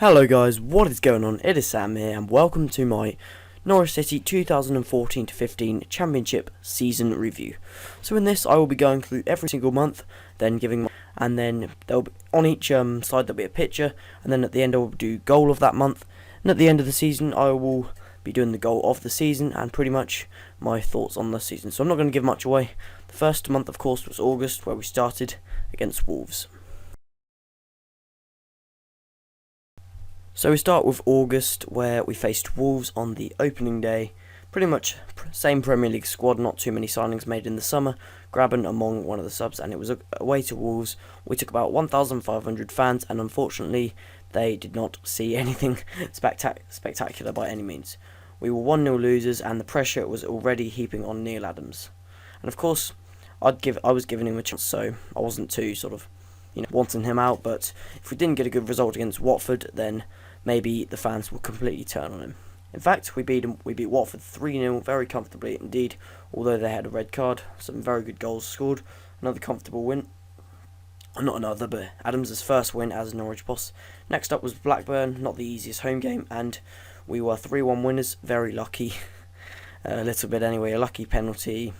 Hello guys, what is going on? It is Sam here and welcome to my Norwich City 2014-15 Championship season review. So in this I will be going through every single month, then giving and then there'll be, on each slide there'll be a picture, and then at the end I will do goal of that month, and at the end of the season I will be doing the goal of the season and pretty much my thoughts on the season. So I'm not going to give much away. The first month of course was August, where we started against Wolves. So we start with August, where we faced Wolves on the opening day. Pretty much same Premier League squad, not too many signings made in the summer. Graben among one of the subs, and it was away to Wolves. We took about 1,500 fans, and unfortunately they did not see anything spectacular by any means. We were 1-0 losers, and the pressure was already heaping on Neil Adams. And of course, I was giving him a chance, so I wasn't too wanting him out. But if we didn't get a good result against Watford, then maybe the fans will completely turn on him. In fact, we beat Watford 3-0 very comfortably indeed, although they had a red card. Some very good goals scored. Another comfortable win. Not another, but Adams' first win as Norwich boss. Next up was Blackburn, not the easiest home game, and we were 3-1 winners. Very lucky. A little bit anyway, a lucky penalty.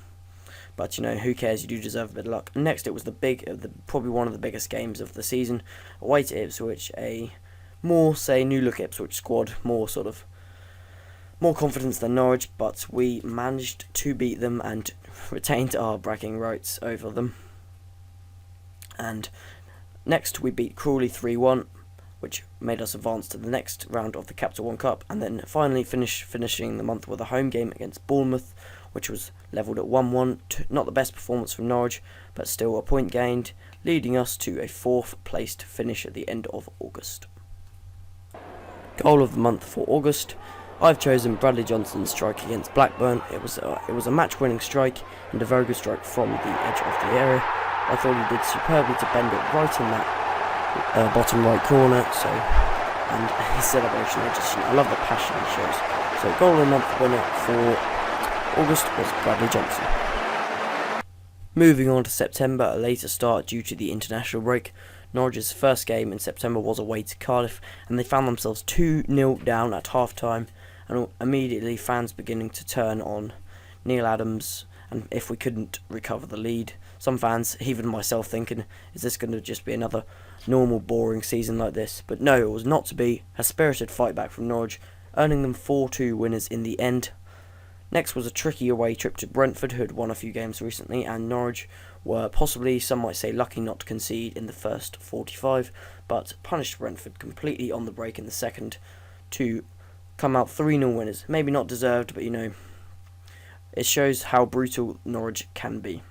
But who cares? You do deserve a bit of luck. Next, it was probably one of the biggest games of the season. Away to Ipswich, a more new look Ipswich squad, more confidence than Norwich, but we managed to beat them and retained our bragging rights over them. And next, we beat Crawley 3-1, which made us advance to the next round of the Capital One Cup, and then finally finishing the month with a home game against Bournemouth, which was levelled at 1-1. Not the best performance from Norwich, but still a point gained, leading us to a 4th placed finish at the end of August. Goal of the month for August. I've chosen Bradley Johnson's strike against Blackburn. It was a match-winning strike and a very good strike from the edge of the area. I thought he did superbly to bend it right in that bottom right corner. And his celebration, I love the passion he shows. So goal of the month winner for August was Bradley Johnson. Moving on to September, a later start due to the international break. Norwich's first game in September was away to Cardiff, and they found themselves 2-0 down at half-time, and immediately fans beginning to turn on Neil Adams, and if we couldn't recover the lead. Some fans, even myself, thinking, is this going to just be another normal boring season like this? But no, it was not to be. A spirited fight back from Norwich, earning them 4-2 winners in the end. Next was a tricky away trip to Brentford, who had won a few games recently, and Norwich were possibly, some might say, lucky not to concede in the first 45, but punished Brentford completely on the break in the second to come out 3-0 winners. Maybe not deserved, but it shows how brutal Norwich can be.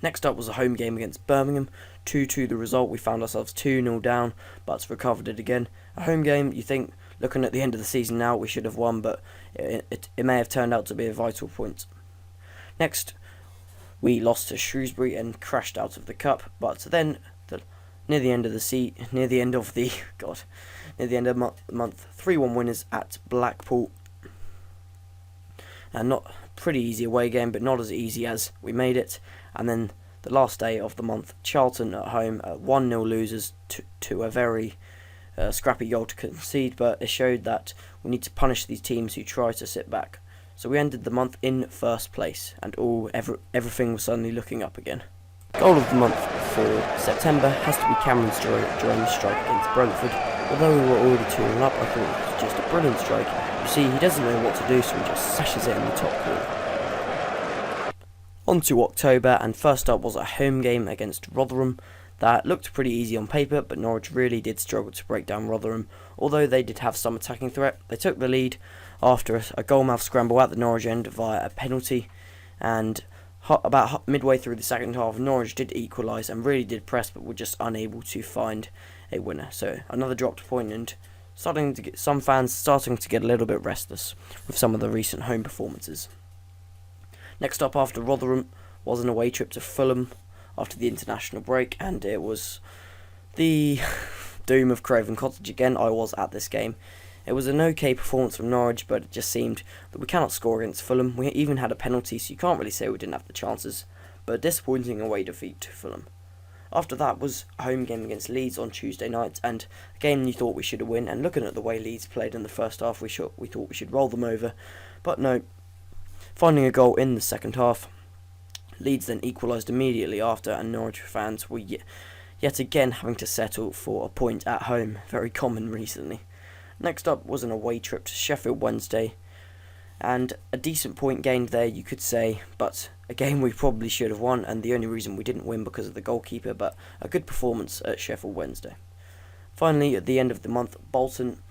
Next up was a home game against Birmingham, 2-2 the result. We found ourselves 2-0 down, but recovered it again. A home game, you think, looking at the end of the season now, we should have won, but it may have turned out to be a vital point. Next, we lost to Shrewsbury and crashed out of the cup, but then near the end of the month, 3-1 winners at Blackpool. And not pretty easy away game, but not as easy as we made it. And then the last day of the month, Charlton at home, 1-0 losers to a very scrappy goal to concede, but it showed that we need to punish these teams who try to sit back. So we ended the month in first place, and everything was suddenly looking up again. Goal of the month for September has to be Cameron Jerome's strike against Brentford. Although we were already 2-0 up, I thought it was just a brilliant strike. You see, he doesn't know what to do, so he just sashes it in the top corner. On to October, and first up was a home game against Rotherham. That looked pretty easy on paper, but Norwich really did struggle to break down Rotherham. Although they did have some attacking threat, they took the lead after a goalmouth scramble at the Norwich end via a penalty, and about midway through the second half, Norwich did equalise and really did press, but were just unable to find a winner. So another dropped point, and some fans starting to get a little bit restless with some of the recent home performances. Next up after Rotherham was an away trip to Fulham after the international break, and it was the doom of Craven Cottage again. I was at this game. It was an okay performance from Norwich, but it just seemed that we cannot score against Fulham. We even had a penalty, so you can't really say we didn't have the chances, but a disappointing away defeat to Fulham. After that was a home game against Leeds on Tuesday night, and a game you thought we should have won, and looking at the way Leeds played in the first half, we thought we should roll them over, but no. Finding a goal in the second half, Leeds then equalised immediately after, and Norwich fans were yet again having to settle for a point at home, very common recently. Next up was an away trip to Sheffield Wednesday, and a decent point gained there, you could say, but a game we probably should have won, and the only reason we didn't win because of the goalkeeper, but a good performance at Sheffield Wednesday. Finally, at the end of the month, Bolton,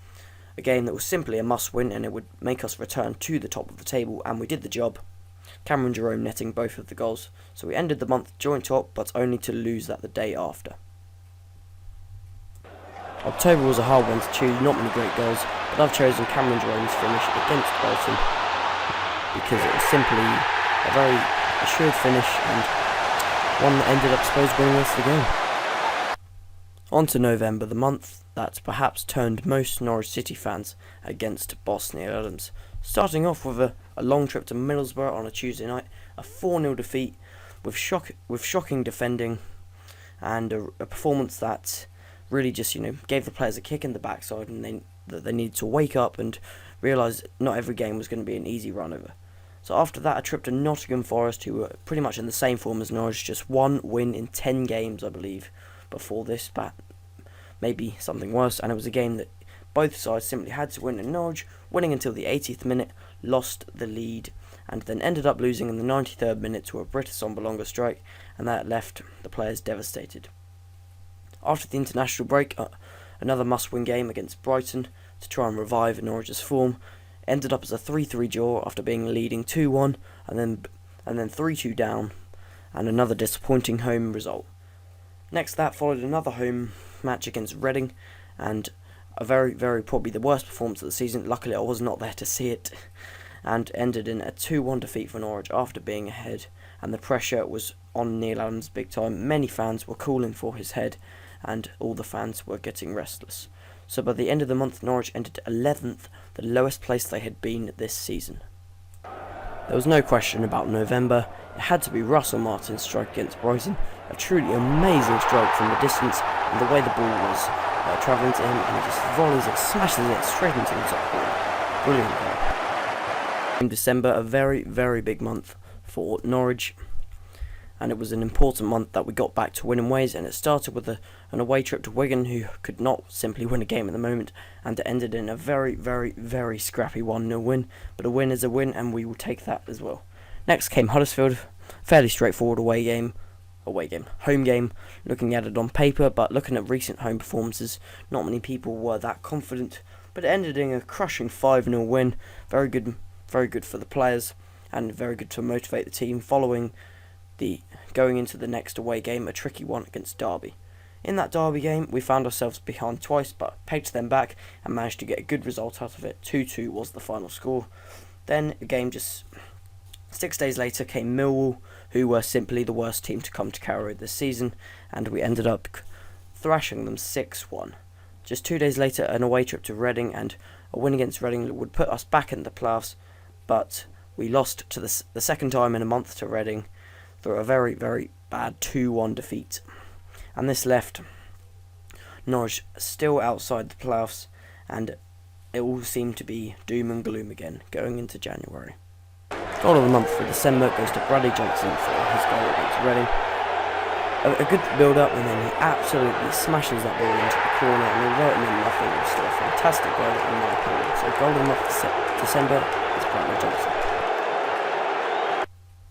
a game that was simply a must-win, and it would make us return to the top of the table, and we did the job. Cameron Jerome netting both of the goals, so we ended the month joint top, but only to lose that the day after. October was a hard one to choose, not many great goals, but I've chosen Cameron Jerome's finish against Bolton because it was simply a very assured finish and one that ended up supposed winning us the game. On to November, the month that perhaps turned most Norwich City fans against boss Neil Adams. Starting off with a long trip to Middlesbrough on a Tuesday night, a 4-0 defeat with shocking defending and a performance that really just, gave the players a kick in the backside, and they needed to wake up and realise not every game was going to be an easy run over. So after that, a trip to Nottingham Forest, who were pretty much in the same form as Norwich, just one win in 10 games, I believe, before this, but maybe something worse, and it was a game that both sides simply had to win, and Norwich, winning until the 80th minute, lost the lead, and then ended up losing in the 93rd minute to a Britta Sombalonga strike, and that left the players devastated. After the international break, another must-win game against Brighton to try and revive Norwich's form ended up as a 3-3 draw after being leading 2-1 and then 3-2 down, and another disappointing home result. Next, that followed another home match against Reading, and a very, very probably the worst performance of the season. Luckily, I was not there to see it, and ended in a 2-1 defeat for Norwich after being ahead, and the pressure was on Neil Adams big time. Many fans were calling for his head, and all the fans were getting restless. So by the end of the month, Norwich entered 11th, the lowest place they had been this season. There was no question about November. It had to be Russell Martin's strike against Brighton, a truly amazing strike from the distance, and the way the ball was travelling to him, and he just volleys it, smashes it straight into the top corner. Brilliant goal. In December, a very, very big month for Norwich, and it was an important month that we got back to winning ways, and it started with an away trip to Wigan, who could not simply win a game at the moment, and it ended in a very, very, very scrappy 1-0 win, but a win is a win, and we will take that as well. Next came Huddersfield, fairly straightforward home game, looking at it on paper, but looking at recent home performances, not many people were that confident, but it ended in a crushing 5-0 win, very good for the players, and very good to motivate the team, following going into the next away game, a tricky one against Derby. In that Derby game, we found ourselves behind twice, but pegged them back and managed to get a good result out of it. 2-2 was the final score. Then, a game just 6 days later came Millwall, who were simply the worst team to come to Carrow this season, and we ended up thrashing them 6-1. Just 2 days later, an away trip to Reading, and a win against Reading would put us back in the playoffs, but we lost to the second time in a month to Reading through a very, very bad 2-1 defeat. And this left Norwich still outside the playoffs, and it all seemed to be doom and gloom again going into January. Goal of the month for December goes to Bradley Johnson for his goal against Reading. A good build-up, and then he absolutely smashes that ball into the corner, and although it meant nothing, it was still a fantastic goal in my opinion. So goal of the month for December is Bradley Johnson.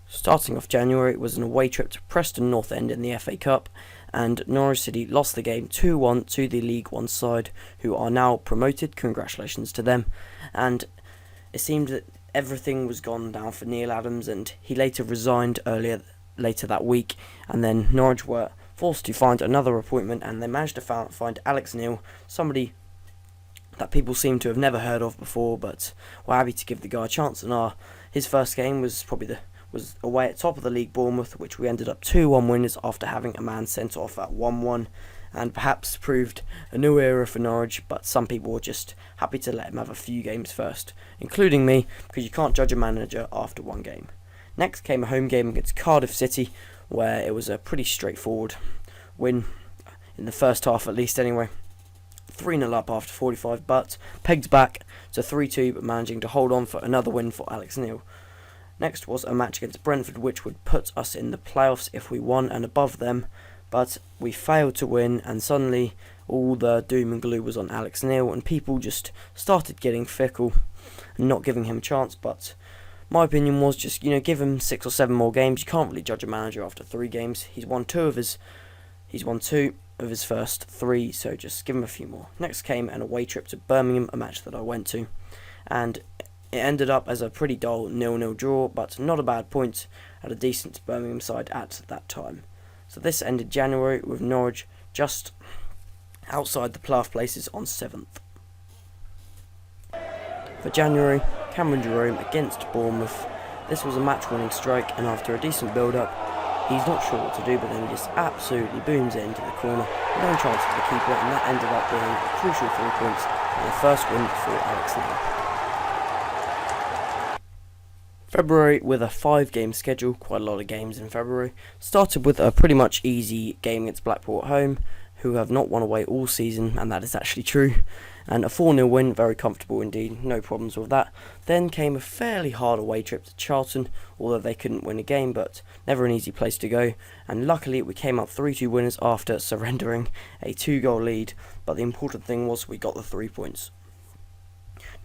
Starting off January, it was an away trip to Preston North End in the FA Cup, and Norwich City lost the game 2-1 to the League One side, who are now promoted. Congratulations to them. And it seemed that everything was gone down for Neil Adams, and he later resigned later that week, and then Norwich were forced to find another appointment, and they managed to find Alex Neil, somebody that people seem to have never heard of before, but were happy to give the guy a chance. And his first game was was away at top of the league, Bournemouth, which we ended up 2-1 winners after having a man sent off at 1-1, and perhaps proved a new era for Norwich, but some people were just happy to let him have a few games first, including me, because you can't judge a manager after one game. Next came a home game against Cardiff City, where it was a pretty straightforward win, in the first half at least anyway. 3-0 up after 45, but pegged back to 3-2, but managing to hold on for another win for Alex Neil. Next was a match against Brentford, which would put us in the playoffs if we won and above them, but we failed to win, and suddenly all the doom and gloom was on Alex Neil, and people just started getting fickle and not giving him a chance. But my opinion was just, give him 6 or 7 more games. You can't really judge a manager after 3 games. He's won 2 of his first 3, so just give him a few more. Next came an away trip to Birmingham, a match that I went to, and it ended up as a pretty dull 0-0 draw, but not a bad point at a decent Birmingham side at that time. So this ended January with Norwich just outside the playoff places on 7th. For January, Cameron Jerome against Bournemouth. This was a match-winning strike, and after a decent build-up, he's not sure what to do, but then he just absolutely booms it into the corner. No chance for the keeper, and that ended up being a crucial 3 points and the first win for Alex Neil. February, with a 5-game schedule, quite a lot of games in February, started with a pretty much easy game against Blackpool at home, who have not won away all season, and that is actually true, and a 4-0 win, very comfortable indeed, no problems with that. Then came a fairly hard away trip to Charlton, although they couldn't win a game, but never an easy place to go, and luckily we came out 3-2 winners after surrendering a 2-goal lead, but the important thing was we got the 3 points.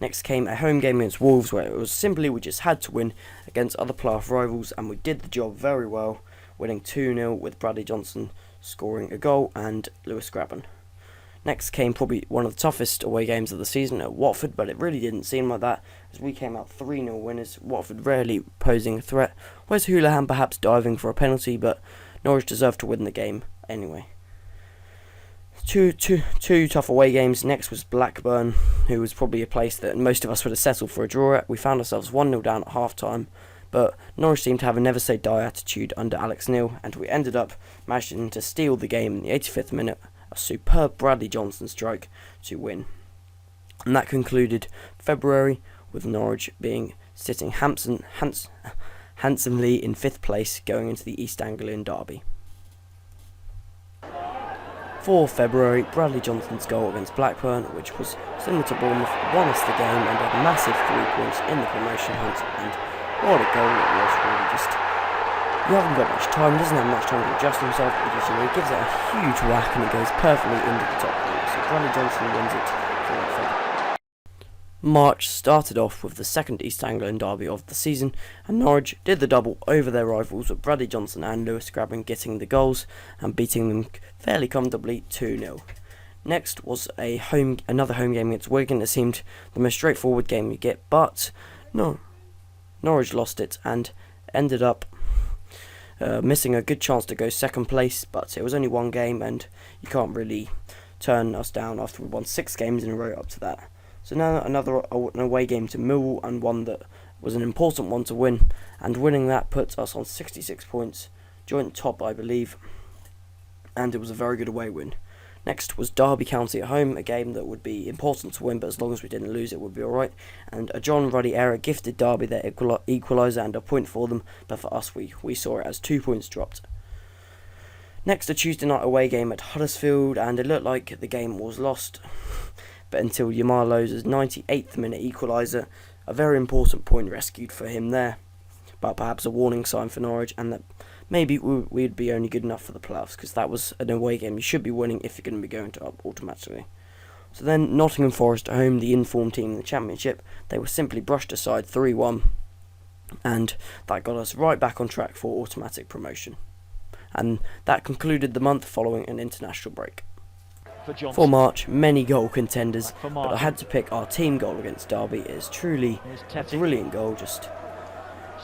Next came a home game against Wolves, where it was simply we just had to win against other playoff rivals, and we did the job very well, winning 2-0 with Bradley Johnson scoring a goal and Lewis Grabban. Next came probably one of the toughest away games of the season at Watford, but it really didn't seem like that, as we came out 3-0 winners, Watford rarely posing a threat. Wes Hoolahan perhaps diving for a penalty, but Norwich deserved to win the game anyway. Two tough away games. Next was Blackburn, who was probably a place that most of us would have settled for a draw at. We found ourselves 1-0 down at half-time, but Norwich seemed to have a never-say-die attitude under Alex Neil, and we ended up managing to steal the game in the 85th minute, a superb Bradley Johnson strike to win. And that concluded February, with Norwich sitting handsomely in 5th place going into the East Anglian derby. For February, Bradley Johnson's goal against Blackburn, which was similar to Bournemouth, won us the game and a massive 3 points in the promotion hunt, and what a goal it was, really. Just, you haven't got much time, he doesn't have much time to adjust himself, he just gives it a huge whack and it goes perfectly into the top corner, so Bradley Johnson wins it for February. March started off with the second East Anglian derby of the season, and Norwich did the double over their rivals, with Bradley Johnson and Lewis Grabban getting the goals and beating them fairly comfortably 2-0. Next was another home game against Wigan. It seemed the most straightforward game you get, but no, Norwich lost it and ended up missing a good chance to go second place, but it was only 1 game and you can't really turn us down after we won 6 games in a row up to that. So now an away game to Millwall, and one that was an important one to win, and winning that puts us on 66 points, joint top I believe, and it was a very good away win. Next was Derby County at home, a game that would be important to win, but as long as we didn't lose it would be alright, and a John Ruddy error gifted Derby their equaliser and a point for them, but for us we saw it as 2 points dropped. Next, a Tuesday night away game at Huddersfield, and it looked like the game was lost, but until Yamar Lowe's 98th minute equaliser, a very important point rescued for him there, but perhaps a warning sign for Norwich, and that maybe we'd be only good enough for the playoffs, because that was an away game you should be winning if you're going to be going to up automatically. So then Nottingham Forest at home, the informed team in the Championship, they were simply brushed aside 3-1, and that got us right back on track for automatic promotion. And that concluded the month following an international break. For March, many goal contenders, but I had to pick our team goal against Derby. It is truly a brilliant goal, just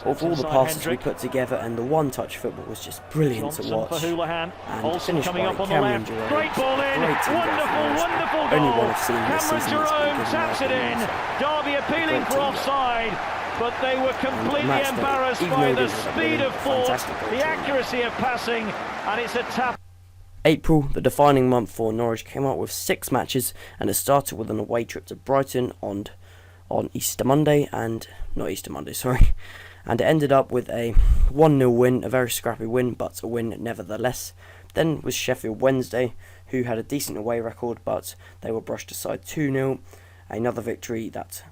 of all the passes we put together, and the one-touch football was just brilliant to watch. And finished by Cameron Jerome. Great ball in, wonderful goal. Only one I've seen this season that's been given. Derby appealing for offside, but they were completely embarrassed by the speed of thought, the accuracy of passing, and it's a tap. April, the defining month for Norwich, came out with 6 matches, and it started with an away trip to Brighton on Easter Monday, and it ended up with a 1-0 win, a very scrappy win, but a win nevertheless. Then was Sheffield Wednesday, who had a decent away record, but they were brushed aside 2-0. Another victory that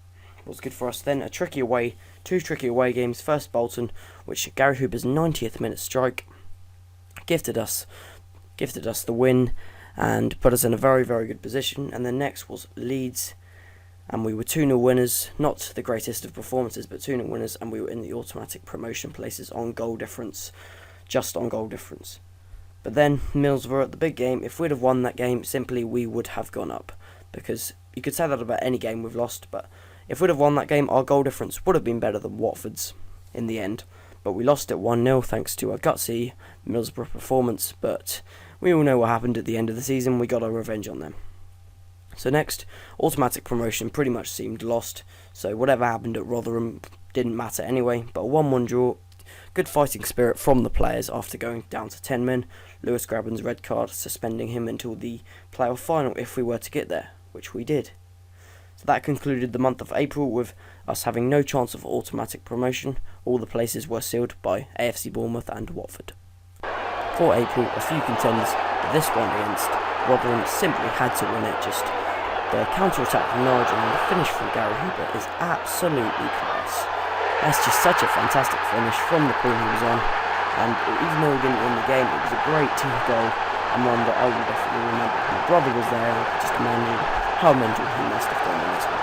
was good for us. Then two tricky away games. First Bolton, which Gary Hooper's 90th minute strike gifted us the win and put us in a very, very good position. And then next was Leeds, and we were 2-0 winners. Not the greatest of performances, but 2-0 winners, and we were in the automatic promotion places on goal difference, just on goal difference. But then Middlesbrough, the big game, if we'd have won that game, simply we would have gone up, because you could say that about any game we've lost, but if we'd have won that game, our goal difference would have been better than Watford's in the end. But we lost it 1-0 thanks to a gutsy Middlesbrough performance, but we all know what happened at the end of the season. We got our revenge on them. So next, automatic promotion pretty much seemed lost, so whatever happened at Rotherham didn't matter anyway, but a 1-1 draw. Good fighting spirit from the players after going down to 10 men. Lewis Grabban's red card suspending him until the playoff final if we were to get there, which we did. So that concluded the month of April with us having no chance of automatic promotion. All the places were sealed by AFC Bournemouth and Watford. For April, a few contenders, but this one against Rotherham simply had to win it. Just the counter-attack from Norwich and the finish from Gary Hooper is absolutely class. That's just such a fantastic finish from the pool he was on, and even though we didn't win the game, it was a great team goal and one that I will definitely remember. My brother was there, and I could just imagine how mental he must have gone in this one.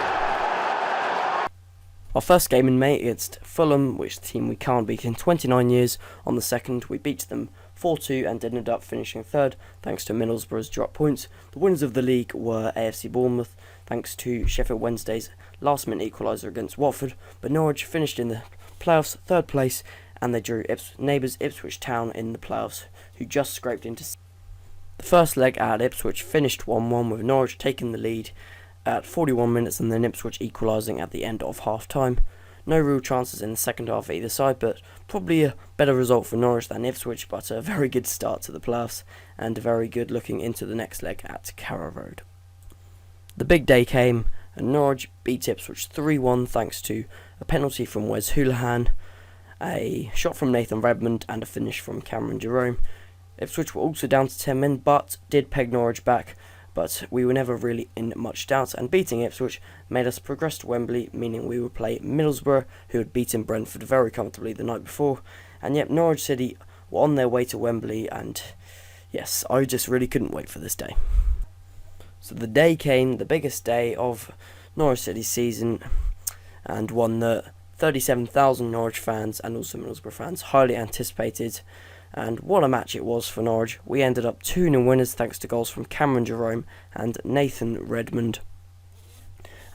Our first game in May against Fulham, which the team we can't beat in 29 years, on the 2nd, we beat them 4-2 and ended up finishing third thanks to Middlesbrough's drop points. The winners of the league were AFC Bournemouth thanks to Sheffield Wednesday's last minute equaliser against Watford, but Norwich finished in the playoffs third place and they drew neighbours Ipswich Town in the playoffs, who just scraped into. The first leg at Ipswich finished 1-1 with Norwich taking the lead at 41 minutes and then Ipswich equalising at the end of half time. No real chances in the second half either side, but probably a better result for Norwich than Ipswich, but a very good start to the playoffs and very good looking into the next leg at Carrow Road. The big day came and Norwich beat Ipswich 3-1 thanks to a penalty from Wes Hoolahan, a shot from Nathan Redmond and a finish from Cameron Jerome. Ipswich were also down to 10 men but did peg Norwich back, but we were never really in much doubt, and beating Ipswich made us progress to Wembley, meaning we would play Middlesbrough, who had beaten Brentford very comfortably the night before, and yet Norwich City were on their way to Wembley, and yes, I just really couldn't wait for this day. So the day came, the biggest day of Norwich City's season, and one that 37,000 Norwich fans and also Middlesbrough fans highly anticipated. And what a match it was for Norwich. We ended up 2-0 winners thanks to goals from Cameron Jerome and Nathan Redmond.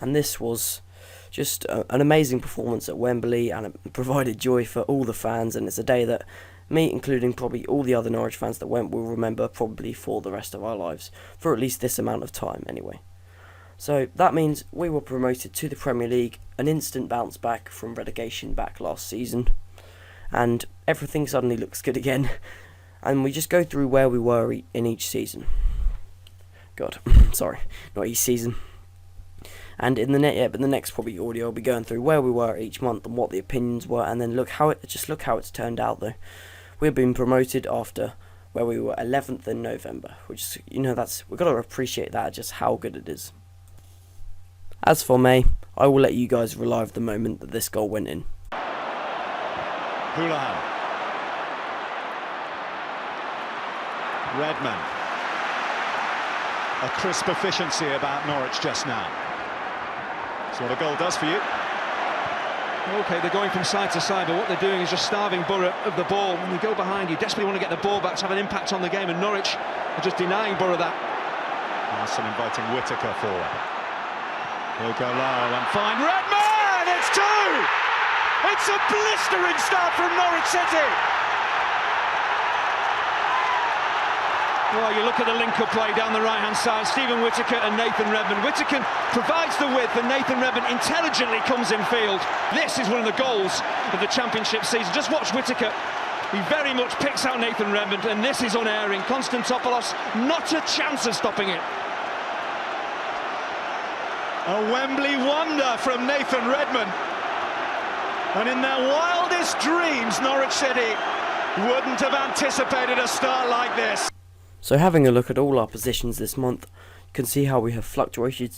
And this was just an amazing performance at Wembley, and it provided joy for all the fans, and it's a day that me, including probably all the other Norwich fans that went, will remember probably for the rest of our lives, for at least this amount of time anyway. So that means we were promoted to the Premier League, an instant bounce back from relegation back last season, and everything suddenly looks good again. And we just go through where we were in each season. Sorry, not each season. And in the next probably audio, I'll be going through where we were each month and what the opinions were, and then look how it's turned out. Though we've been promoted after where we were 11th in November, which we've got to appreciate that, just how good it is. As for May, I will let you guys relive the moment that this goal went in. Hoolahan. Redmond. A crisp efficiency about Norwich just now. That's what a goal does for you. OK, they're going from side to side, but what they're doing is just starving Borough of the ball. When you go behind, you desperately want to get the ball back to have an impact on the game, and Norwich are just denying Borough that. Arsenal inviting Whittaker forward. He'll go low and find Redmond! It's two! It's a blistering start from Norwich City! Well, you look at the link-up play down the right-hand side, Stephen Whittaker and Nathan Redmond. Whittaker provides the width and Nathan Redmond intelligently comes in field. This is one of the goals of the Championship season. Just watch Whittaker. He very much picks out Nathan Redmond, and this is unerring. Konstantopoulos, not a chance of stopping it. A Wembley wonder from Nathan Redmond. And in their wildest dreams, Norwich City wouldn't have anticipated a start like this. So having a look at all our positions this month, you can see how we have fluctuated.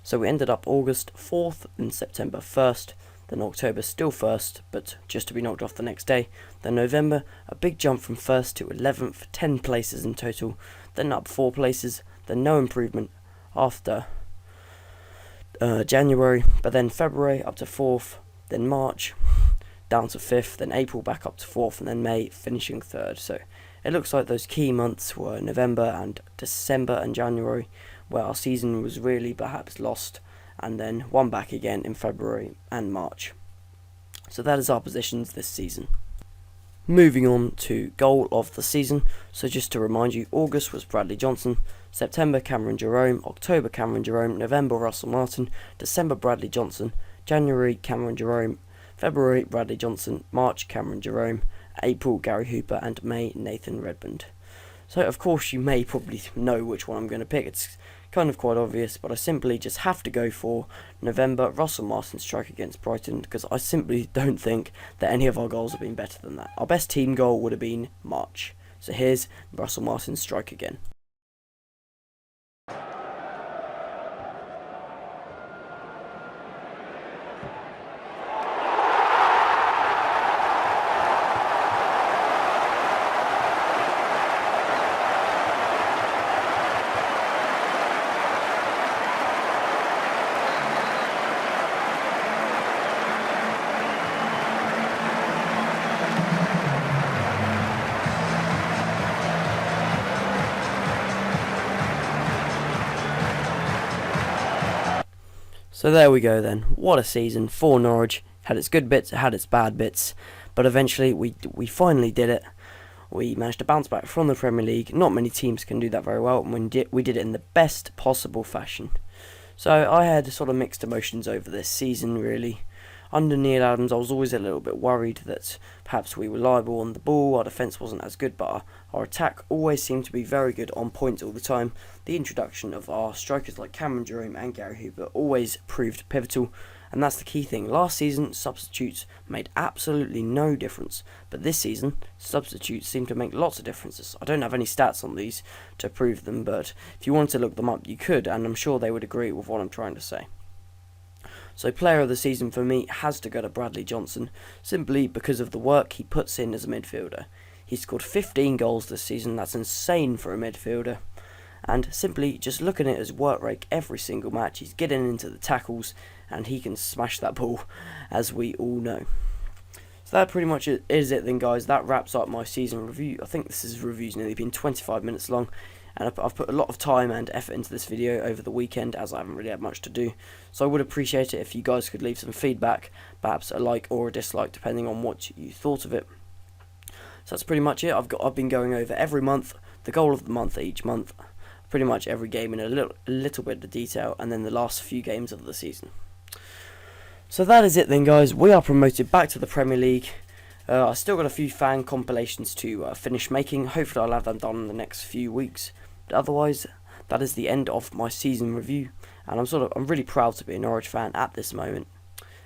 So we ended up August 4th, and September 1st, then October still 1st, but just to be knocked off the next day. Then November, a big jump from 1st to 11th, 10 places in total, then up 4 places, then no improvement after January, but then February up to 4th, then March down to 5th, then April back up to 4th, and then May finishing 3rd. So it looks like those key months were November and December and January, where our season was really perhaps lost, and then won back again in February and March. So that is our positions this season. Moving on to goal of the season. So just to remind you, August was Bradley Johnson, September Cameron Jerome, October Cameron Jerome, November Russell Martin, December Bradley Johnson, January Cameron Jerome, February Bradley Johnson, March Cameron Jerome, April Gary Hooper, and May Nathan Redmond. So of course you may probably know which one I'm going to pick. It's kind of quite obvious, but I simply just have to go for November Russell Martin's strike against Brighton, because I simply don't think that any of our goals have been better than that. Our best team goal would have been March. So here's Russell Martin's strike again. So there we go then. What a season for Norwich. Had its good bits, it had its bad bits, but eventually we finally did it. We managed to bounce back from the Premier League. Not many teams can do that very well, and we did it in the best possible fashion. So I had sort of mixed emotions over this season, really. Under Neil Adams, I was always a little bit worried that perhaps we were liable on the ball, our defence wasn't as good, but our attack always seemed to be very good on points all the time. The introduction of our strikers like Cameron Jerome and Gary Hooper always proved pivotal, and that's the key thing. Last season, substitutes made absolutely no difference, but this season, substitutes seem to make lots of differences. I don't have any stats on these to prove them, but if you wanted to look them up, you could, and I'm sure they would agree with what I'm trying to say. So player of the season for me has to go to Bradley Johnson, simply because of the work he puts in as a midfielder. He's scored 15 goals this season, that's insane for a midfielder. And simply just looking at his work rate every single match, he's getting into the tackles and he can smash that ball, as we all know. So that pretty much is it then, guys. That wraps up my season review. I think this review's nearly been 25 minutes long. And I've put a lot of time and effort into this video over the weekend, as I haven't really had much to do. So I would appreciate it if you guys could leave some feedback, perhaps a like or a dislike, depending on what you thought of it. So that's pretty much it. I've been going over every month, the goal of the month each month, pretty much every game in a little bit of detail, and then the last few games of the season. So that is it then, guys. We are promoted back to the Premier League. I've still got a few fan compilations to finish making. Hopefully I'll have them done in the next few weeks. But otherwise, that is the end of my season review, and I'm really proud to be a Norwich fan at this moment.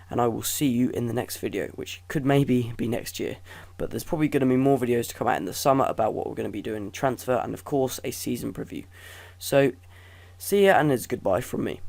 And I will see you in the next video, which could maybe be next year. But there's probably going to be more videos to come out in the summer about what we're going to be doing in transfer, and of course a season preview. So see ya, and it's goodbye from me.